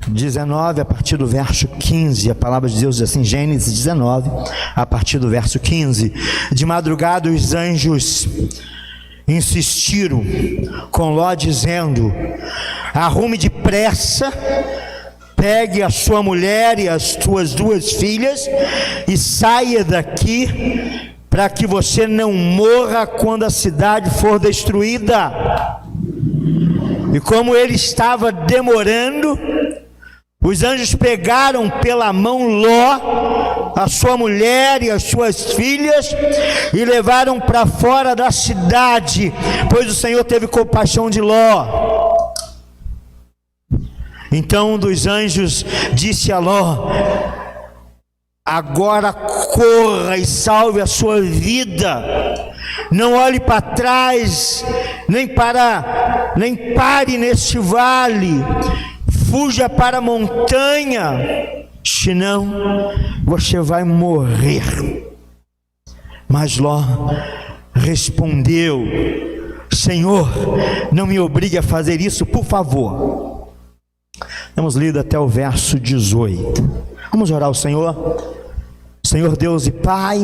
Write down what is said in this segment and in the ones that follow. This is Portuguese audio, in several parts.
19, a partir do verso 15, a palavra de Deus diz assim, Gênesis 19, a partir do verso 15: de madrugada os anjos insistiram com Ló, dizendo: arrume depressa, pegue a sua mulher e as suas 2 filhas e saia daqui, para que você não morra quando a cidade for destruída. E como ele estava demorando, os anjos pegaram pela mão Ló, a sua mulher e as suas filhas, e levaram para fora da cidade, pois o Senhor teve compaixão de Ló. Então um dos anjos disse a Ló: agora corra e salve a sua vida, não olhe para trás, nem pare neste vale, fuja para a montanha, senão você vai morrer. Mas Ló respondeu: Senhor, não me obrigue a fazer isso, por favor. Temos lido até o verso 18. Vamos orar ao Senhor. Senhor Deus e Pai,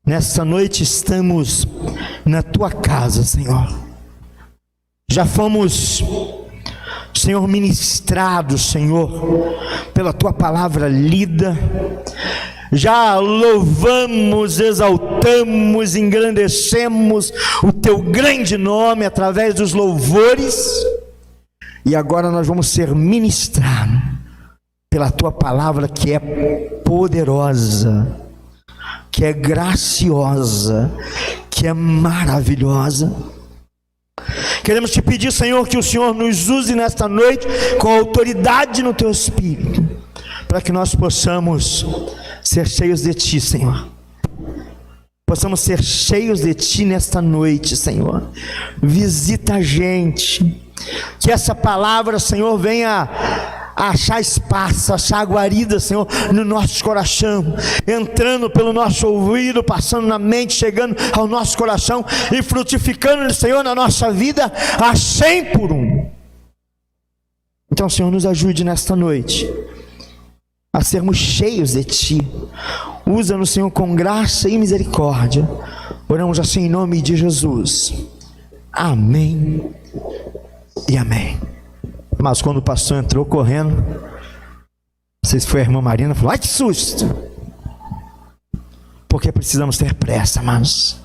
nesta noite estamos na Tua casa, Senhor. Já fomos, Senhor, ministrados, Senhor, pela Tua palavra lida. Já louvamos, exaltamos, engrandecemos o Teu grande nome através dos louvores. E agora nós vamos ser ministrados pela Tua palavra, que é poderosa, que é graciosa, que é maravilhosa. Queremos Te pedir, Senhor, que o Senhor nos use nesta noite com autoridade no Teu Espírito, para que nós possamos ser cheios de Ti, Senhor. Possamos ser cheios de Ti nesta noite, Senhor. Visita a gente, que essa palavra, Senhor, venha achar espaço, achar guarida, Senhor, no nosso coração, entrando pelo nosso ouvido, passando na mente, chegando ao nosso coração e frutificando, Senhor, na nossa vida a 100 por 1. Então, Senhor, nos ajude nesta noite a sermos cheios de Ti. Usa-nos, Senhor, com graça e misericórdia. Oramos assim em nome de Jesus. Amém e amém. Mas quando o pastor entrou correndo, não sei se foi a irmã Marina, falou: ai, que susto! Porque precisamos ter pressa, amados.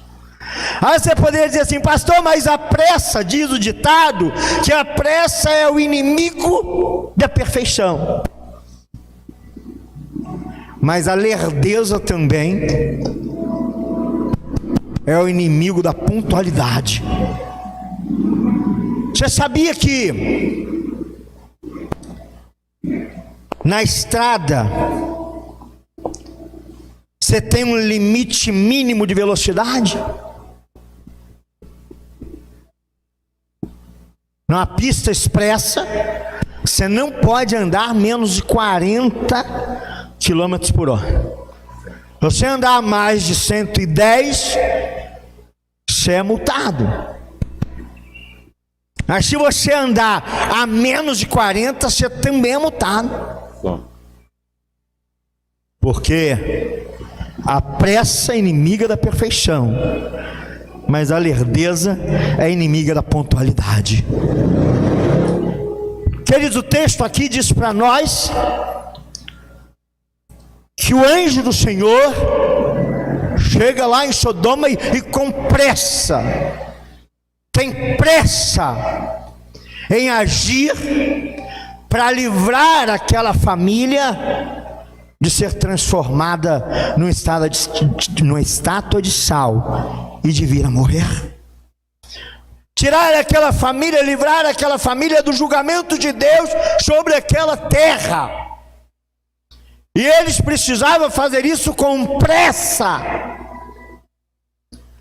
Aí você poderia dizer assim: pastor, mas a pressa, diz o ditado, que a pressa é o inimigo da perfeição. Mas a lerdeza também é o inimigo da pontualidade. Você sabia que na estrada você tem um limite mínimo de velocidade? Numa pista expressa, você não pode andar menos de 40 km por hora. Você andar mais de 110, você é multado. Mas se você andar a menos de 40, você também é multado. Porque a pressa é inimiga da perfeição, mas a lerdeza é inimiga da pontualidade. Queridos, o texto aqui diz para nós que o anjo do Senhor chega lá em Sodoma e com pressa, tem pressa em agir para livrar aquela família de ser transformada numa estátua de sal e de vir a morrer. Tirar aquela família, livrar aquela família do julgamento de Deus sobre aquela terra. E eles precisavam fazer isso com pressa,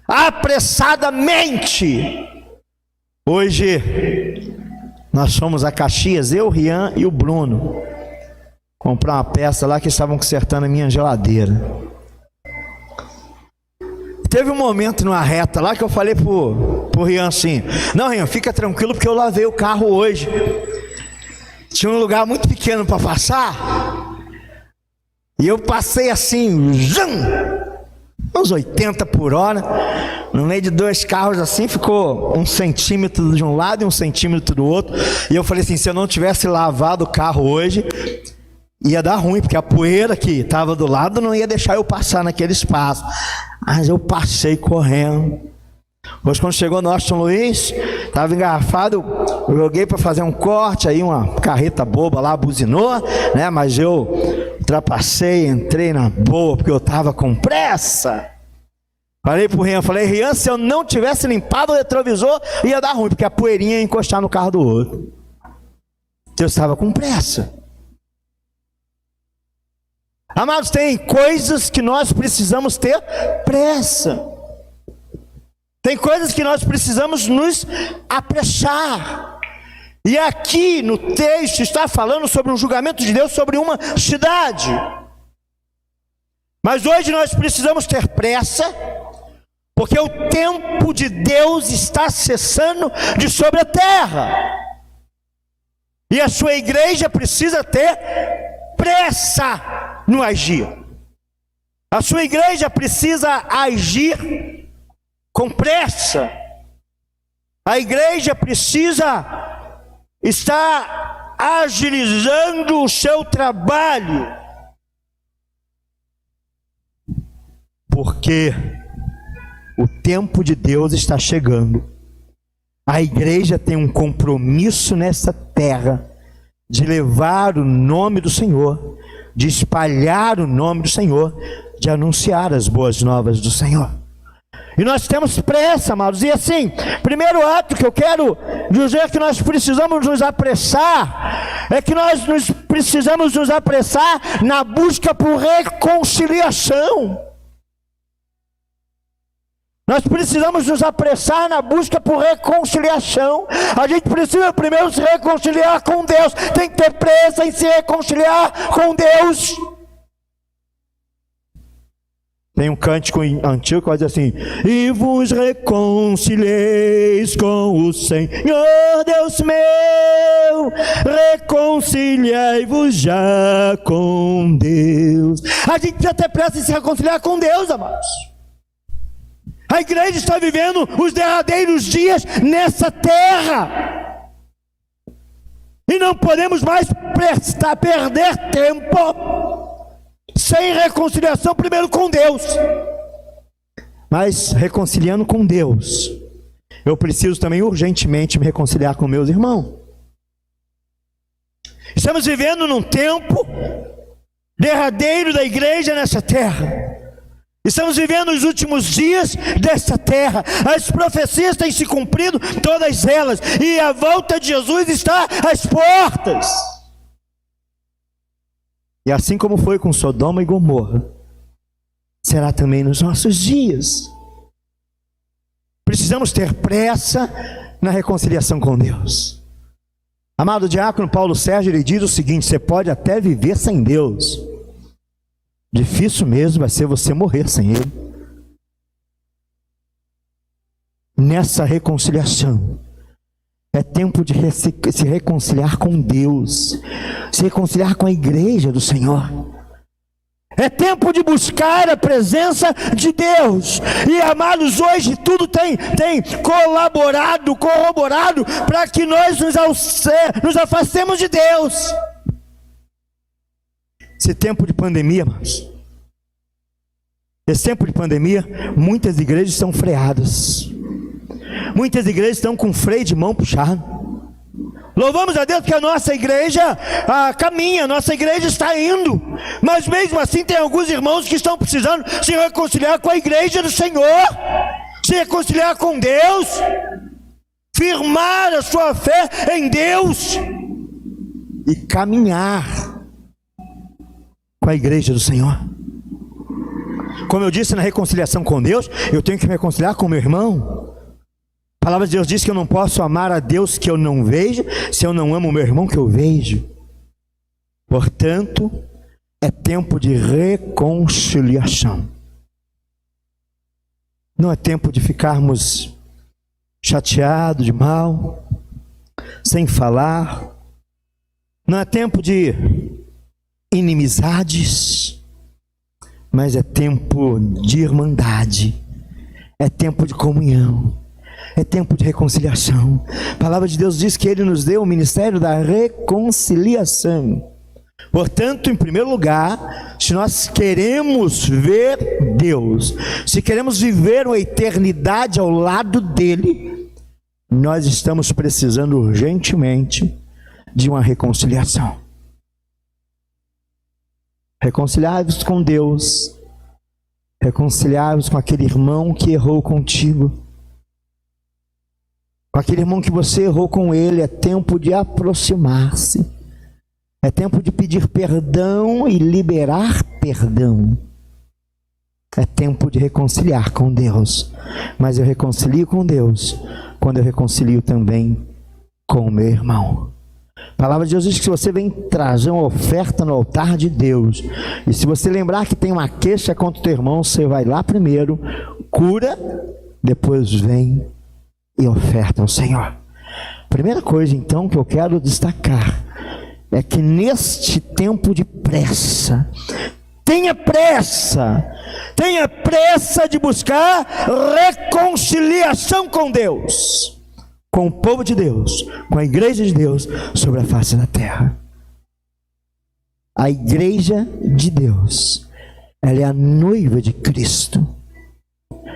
apressadamente. Hoje nós fomos a Caxias, eu, Rian e o Bruno, comprar uma peça lá que estavam consertando a minha geladeira. Teve um momento numa reta lá que eu falei pro Rian assim: não, Rian, fica tranquilo porque eu lavei o carro hoje. tinha um lugar muito pequeno para passar, e eu passei assim, uns 80 por hora, no meio de dois carros assim, ficou 1 centímetro de um lado e 1 centímetro do outro, e eu falei assim, se eu não tivesse lavado o carro hoje, ia dar ruim, porque a poeira que estava do lado não ia deixar eu passar naquele espaço, mas eu passei correndo. Hoje, quando chegou no Austin Luiz, estava engarrafado, eu joguei para fazer um corte, aí uma carreta boba lá buzinou, né? Mas eu ultrapassei, entrei na boa, porque eu estava com pressa. Falei pro Rian, Rian, se eu não tivesse limpado o retrovisor, ia dar ruim, porque a poeirinha ia encostar no carro do outro. Eu estava com pressa. Amados, tem coisas que nós precisamos ter pressa. Tem coisas que nós precisamos nos apressar. E aqui no texto está falando sobre um julgamento de Deus sobre uma cidade. Mas hoje nós precisamos ter pressa, porque o tempo de Deus está cessando de sobre a terra. E a sua igreja precisa ter pressa no agir. A sua igreja precisa agir com pressa. A igreja precisa estar agilizando o seu trabalho, porque o tempo de Deus está chegando. A igreja tem um compromisso nessa terra de levar o nome do Senhor, de espalhar o nome do Senhor, de anunciar as boas novas do Senhor. E nós temos pressa, amados. E assim, primeiro ato que eu quero dizer que nós precisamos nos apressar, é que nós precisamos nos apressar na busca por reconciliação. Nós precisamos nos apressar na busca por reconciliação. A gente precisa primeiro se reconciliar com Deus. Tem que ter pressa em se reconciliar com Deus. Tem um cântico antigo que vai dizer assim: e vos reconcilieis com o Senhor Deus meu, reconciliai-vos já com Deus. A gente precisa ter pressa em se reconciliar com Deus, amados. A igreja está vivendo os derradeiros dias nessa terra, e não podemos mais perder tempo sem reconciliação primeiro com Deus. Mas reconciliando com Deus, eu preciso também urgentemente me reconciliar com meus irmãos. Estamos vivendo num tempo derradeiro da igreja nessa terra. Estamos vivendo os últimos dias dessa terra. As profecias têm se cumprido, todas elas, e a volta de Jesus está às portas. E assim como foi com Sodoma e Gomorra, será também nos nossos dias. Precisamos ter pressa na reconciliação com Deus. Amado diácono Paulo Sérgio, ele diz o seguinte: você pode até viver sem Deus, difícil mesmo vai ser você morrer sem Ele. Nessa reconciliação, é tempo de se reconciliar com Deus, se reconciliar com a igreja do Senhor. É tempo de buscar a presença de Deus. E amados, hoje tudo tem corroborado para que nós nos afastemos de Deus. Esse tempo de pandemia, amados, esse tempo de pandemia, muitas igrejas estão freadas. Muitas igrejas estão com freio de mão puxado. Louvamos a Deus que a nossa igreja caminha, a nossa igreja está indo. Mas mesmo assim tem alguns irmãos que estão precisando se reconciliar com a igreja do Senhor, se reconciliar com Deus, firmar a sua fé em Deus e caminhar com a igreja do Senhor. Como eu disse, na reconciliação com Deus, eu tenho que me reconciliar com meu irmão. A palavra de Deus diz que eu não posso amar a Deus que eu não vejo, se eu não amo o meu irmão que eu vejo. Portanto, é tempo de reconciliação. Não é tempo de ficarmos chateados, de mal, sem falar. Não é tempo de inimizades, mas é tempo de irmandade, é tempo de comunhão, é tempo de reconciliação. A palavra de Deus diz que Ele nos deu o ministério da reconciliação. Portanto, em primeiro lugar, se nós queremos ver Deus, se queremos viver uma eternidade ao lado dEle, nós estamos precisando urgentemente de uma reconciliação. Reconciliar-vos com Deus, reconciliar-vos com aquele irmão que errou contigo, com aquele irmão que você errou com ele. É tempo de aproximar-se, é tempo de pedir perdão e liberar perdão. É tempo de reconciliar com Deus. Mas eu reconcilio com Deus quando eu reconcilio também com o meu irmão. A palavra de Deus diz que se você vem trazer uma oferta no altar de Deus, e se você lembrar que tem uma queixa contra o teu irmão, você vai lá primeiro, cura, depois vem e oferta ao Senhor. Primeira coisa então que eu quero destacar é que neste tempo de pressa, tenha pressa de buscar reconciliação com Deus, com o povo de Deus, com a igreja de Deus sobre a face da terra. A igreja de Deus, ela é a noiva de Cristo,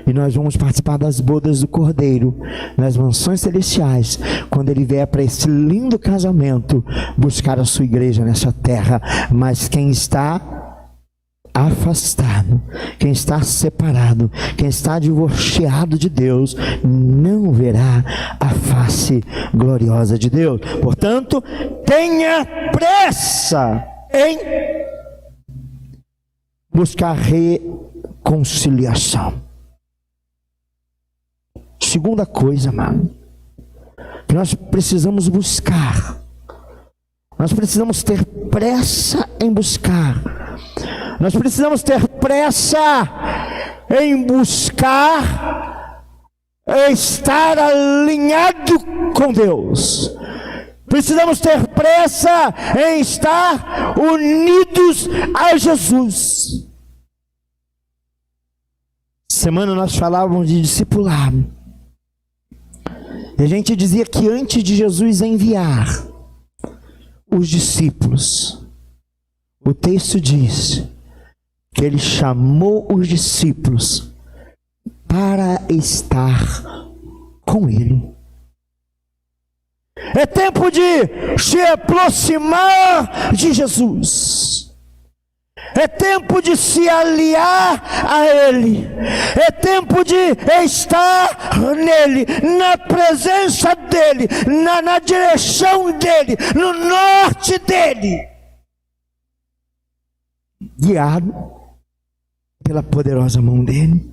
e nós vamos participar das bodas do Cordeiro, nas mansões celestiais, quando Ele vier para esse lindo casamento, buscar a sua igreja nessa terra. Mas quem está afastado, quem está separado, quem está divorciado de Deus, não verá a face gloriosa de Deus. Portanto, tenha pressa em buscar reconciliação. Segunda coisa, amado, que nós precisamos buscar, nós precisamos ter pressa em buscar, nós precisamos ter pressa em buscar estar alinhado com Deus, precisamos ter pressa em estar unidos a Jesus. Semana nós falávamos de discipulado, e a gente dizia que antes de Jesus enviar os discípulos, o texto diz que Ele chamou os discípulos para estar com Ele. É tempo de se aproximar de Jesus. É tempo de se aliar a Ele. É tempo de estar nele, na presença dEle, na direção dEle, no norte dEle, guiado pela poderosa mão dEle.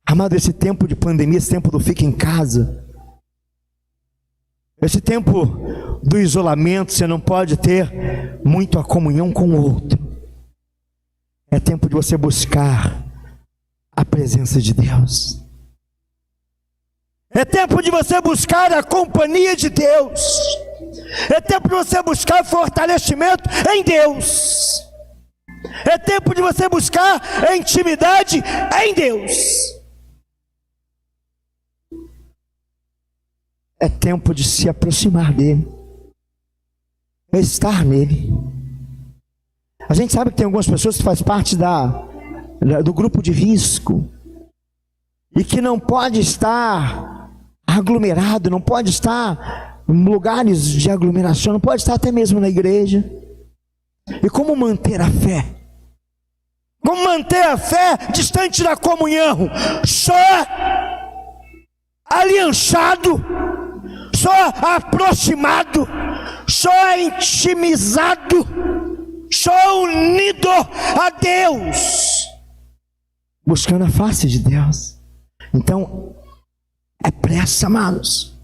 Amado, esse tempo de pandemia, esse tempo do fica em casa, esse tempo do isolamento, você não pode ter muito a comunhão com o outro. É tempo de você buscar a presença de Deus. É tempo de você buscar a companhia de Deus. É tempo de você buscar fortalecimento em Deus. É tempo de você buscar a intimidade em Deus. É tempo de se aproximar dEle, é estar nele. A gente sabe que tem algumas pessoas que fazem parte do grupo de risco, e que não pode estar aglomerado, não pode estar em lugares de aglomeração, não pode estar até mesmo na igreja. E como manter a fé? Como manter a fé distante da comunhão? Só aliançado, só aproximado, só intimizado, só unido a Deus, buscando a face de Deus. Então, é pressa, amados.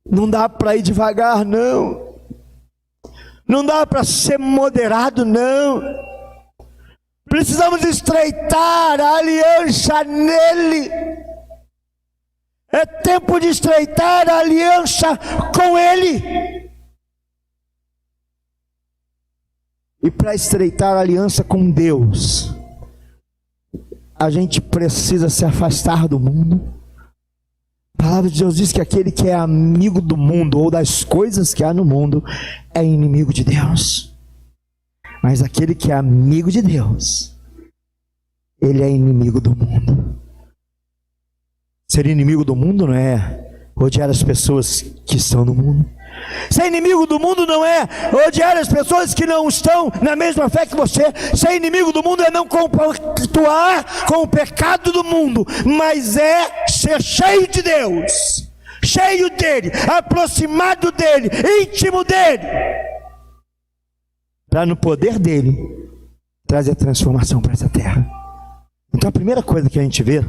Não dá para ir devagar, não. Não dá para ser moderado, não. Precisamos estreitar a aliança nele. É tempo de estreitar a aliança com Ele. E para estreitar a aliança com Deus, a gente precisa se afastar do mundo. A palavra de Deus diz que aquele que é amigo do mundo ou das coisas que há no mundo é inimigo de Deus. Mas aquele que é amigo de Deus, ele é inimigo do mundo. Ser inimigo do mundo não é odiar as pessoas que estão no mundo. Ser inimigo do mundo não é odiar as pessoas que não estão na mesma fé que você. Ser inimigo do mundo é não compactuar com o pecado do mundo, mas é ser cheio de Deus, cheio dele, aproximado dele, íntimo dele, para no poder dele trazer transformação para essa terra. Então a primeira coisa que a gente vê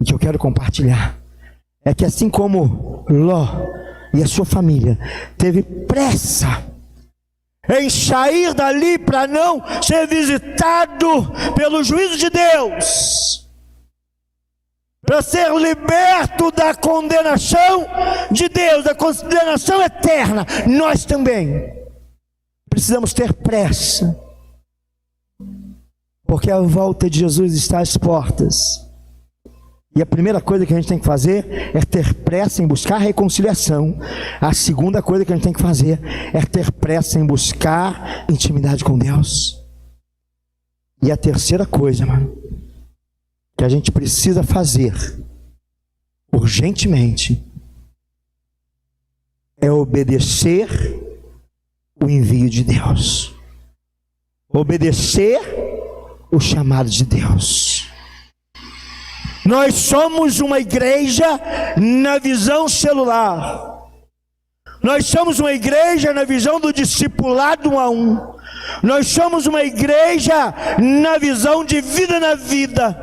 e que eu quero compartilhar é que assim como Ló e a sua família teve pressa em sair dali para não ser visitado pelo juízo de Deus, para ser liberto da condenação de Deus, da condenação eterna, nós também precisamos ter pressa, porque a volta de Jesus está às portas. E a primeira coisa que a gente tem que fazer é ter pressa em buscar reconciliação. A segunda coisa que a gente tem que fazer é ter pressa em buscar intimidade com Deus. E a terceira coisa, mano, que a gente precisa fazer urgentemente é obedecer o envio de Deus. Obedecer o chamado de Deus. Nós somos uma igreja na visão celular. Nós somos uma igreja na visão do discipulado 1 a 1. Nós somos uma igreja na visão de vida na vida.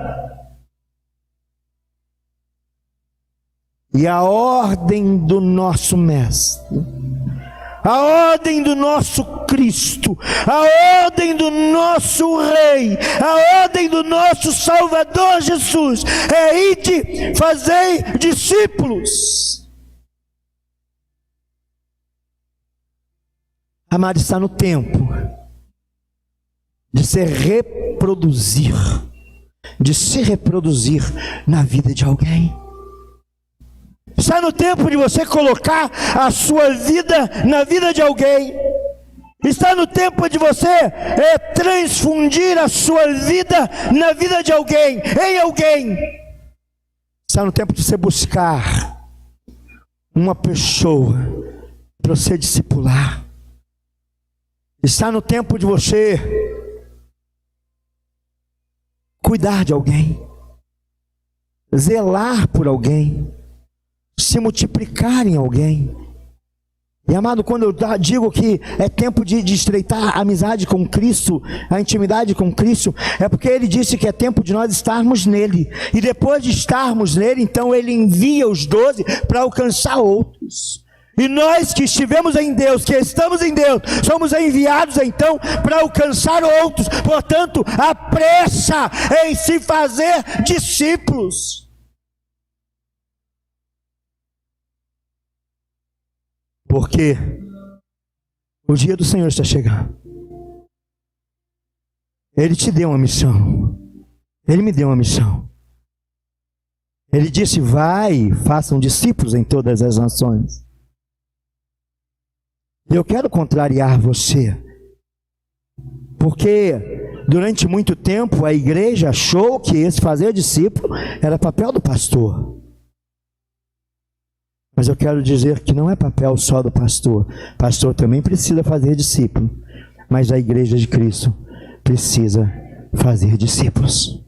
E a ordem do nosso mestre, a ordem do nosso Cristo, a ordem do nosso Rei, a ordem do nosso Salvador Jesus é ide, fazei discípulos. Amado, está no tempo de se reproduzir na vida de alguém. Está no tempo de você colocar a sua vida na vida de alguém. Está no tempo de você transfundir a sua vida na vida de alguém, em alguém. Está no tempo de você buscar uma pessoa para você discipular. Está no tempo de você cuidar de alguém, zelar por alguém, se multiplicar em alguém. E amado, quando eu digo que é tempo de estreitar a amizade com Cristo, a intimidade com Cristo, é porque Ele disse que é tempo de nós estarmos nele, e depois de estarmos nele, então Ele envia os 12 para alcançar outros. E nós que estivemos em Deus, que estamos em Deus, somos enviados então para alcançar outros. Portanto, a pressa em se fazer discípulos. Porque o dia do Senhor está chegando. Ele te deu uma missão. Ele me deu uma missão. Ele disse: vai, façam discípulos em todas as nações. Eu quero contrariar você, porque durante muito tempo a igreja achou que esse fazer discípulo era papel do pastor. Mas eu quero dizer que não é papel só do pastor. O pastor também precisa fazer discípulo, mas a igreja de Cristo precisa fazer discípulos.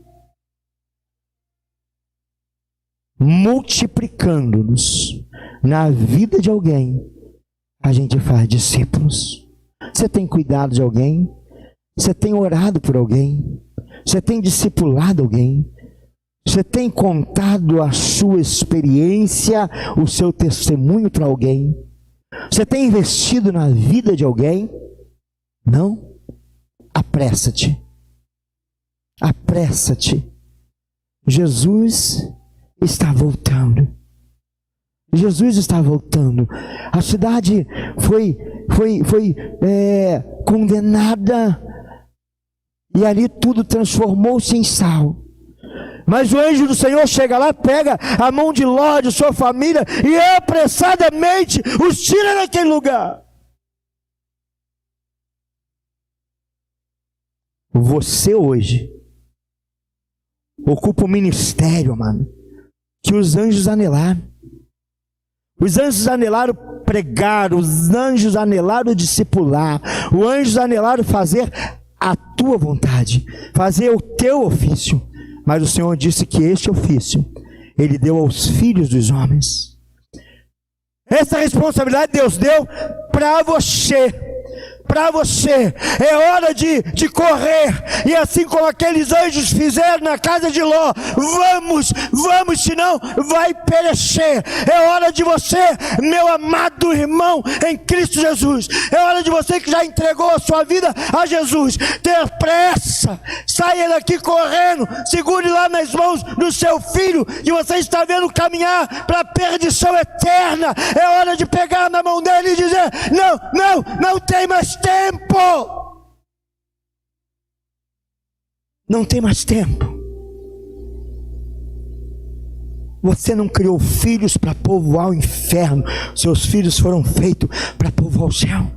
Multiplicando-nos na vida de alguém, a gente faz discípulos. Você tem cuidado de alguém? Você tem orado por alguém? Você tem discipulado alguém? Você tem contado a sua experiência, o seu testemunho para alguém? Você tem investido na vida de alguém? Não? Apressa-te. Apressa-te. Jesus está voltando. Jesus está voltando. A cidade foi condenada. E ali tudo transformou-se em sal. Mas o anjo do Senhor chega lá, pega a mão de Ló, de sua família, e apressadamente os tira daquele lugar. Você hoje ocupa o ministério, amado, que os anjos anelaram. Os anjos anelaram pregar, os anjos anelaram discipular, os anjos anelaram fazer a tua vontade, fazer o teu ofício. Mas o Senhor disse que este ofício Ele deu aos filhos dos homens. Essa responsabilidade Deus deu para você. Para você, é hora de correr, e assim como aqueles anjos fizeram na casa de Ló, vamos, senão vai perecer. É hora de você, meu amado irmão em Cristo Jesus, é hora de você que já entregou a sua vida a Jesus, ter pressa, saia daqui correndo, segure lá nas mãos do seu filho, que você está vendo caminhar para a perdição eterna. É hora de pegar na mão dele e dizer: não tem mais tempo. Não tem mais tempo. Você não criou filhos para povoar o inferno. Seus filhos foram feitos para povoar o céu.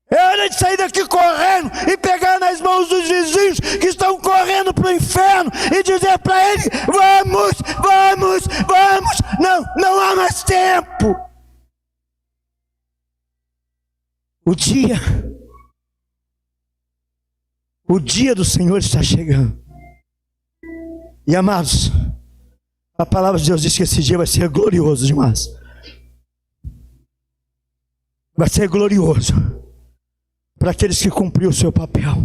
É hora de sair daqui correndo e pegar nas mãos dos vizinhos que estão correndo para o inferno e dizer para ele: vamos. Não há mais tempo. O dia do Senhor está chegando. E amados, a palavra de Deus diz que esse dia vai ser glorioso demais. Vai ser glorioso para aqueles que cumpriram o seu papel.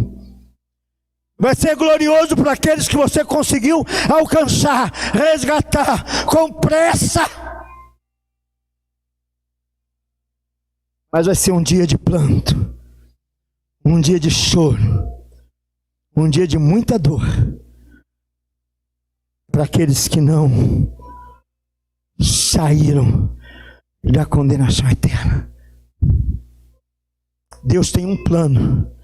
Vai ser glorioso para aqueles que você conseguiu alcançar, resgatar com pressa. Mas vai ser um dia de planto, um dia de choro, um dia de muita dor, para aqueles que não saíram da condenação eterna. Deus tem um plano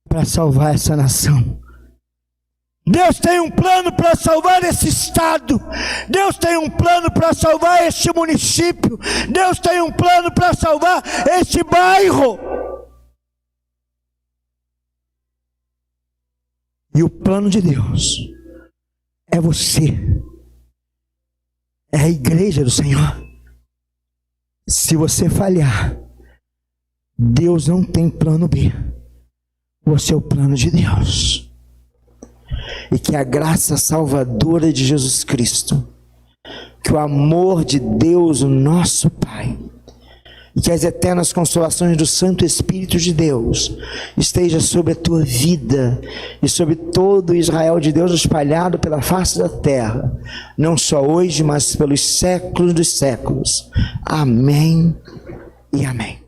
para salvar essa nação. Deus tem um plano para salvar esse estado. Deus tem um plano para salvar este município. Deus tem um plano para salvar este bairro. E o plano de Deus é você, é a igreja do Senhor. Se você falhar, Deus não tem plano B. Você é o plano de Deus. E que a graça salvadora de Jesus Cristo, que o amor de Deus, o nosso Pai, e que as eternas consolações do Santo Espírito de Deus esteja sobre a tua vida e sobre todo o Israel de Deus espalhado pela face da terra, não só hoje, mas pelos séculos dos séculos. Amém e amém.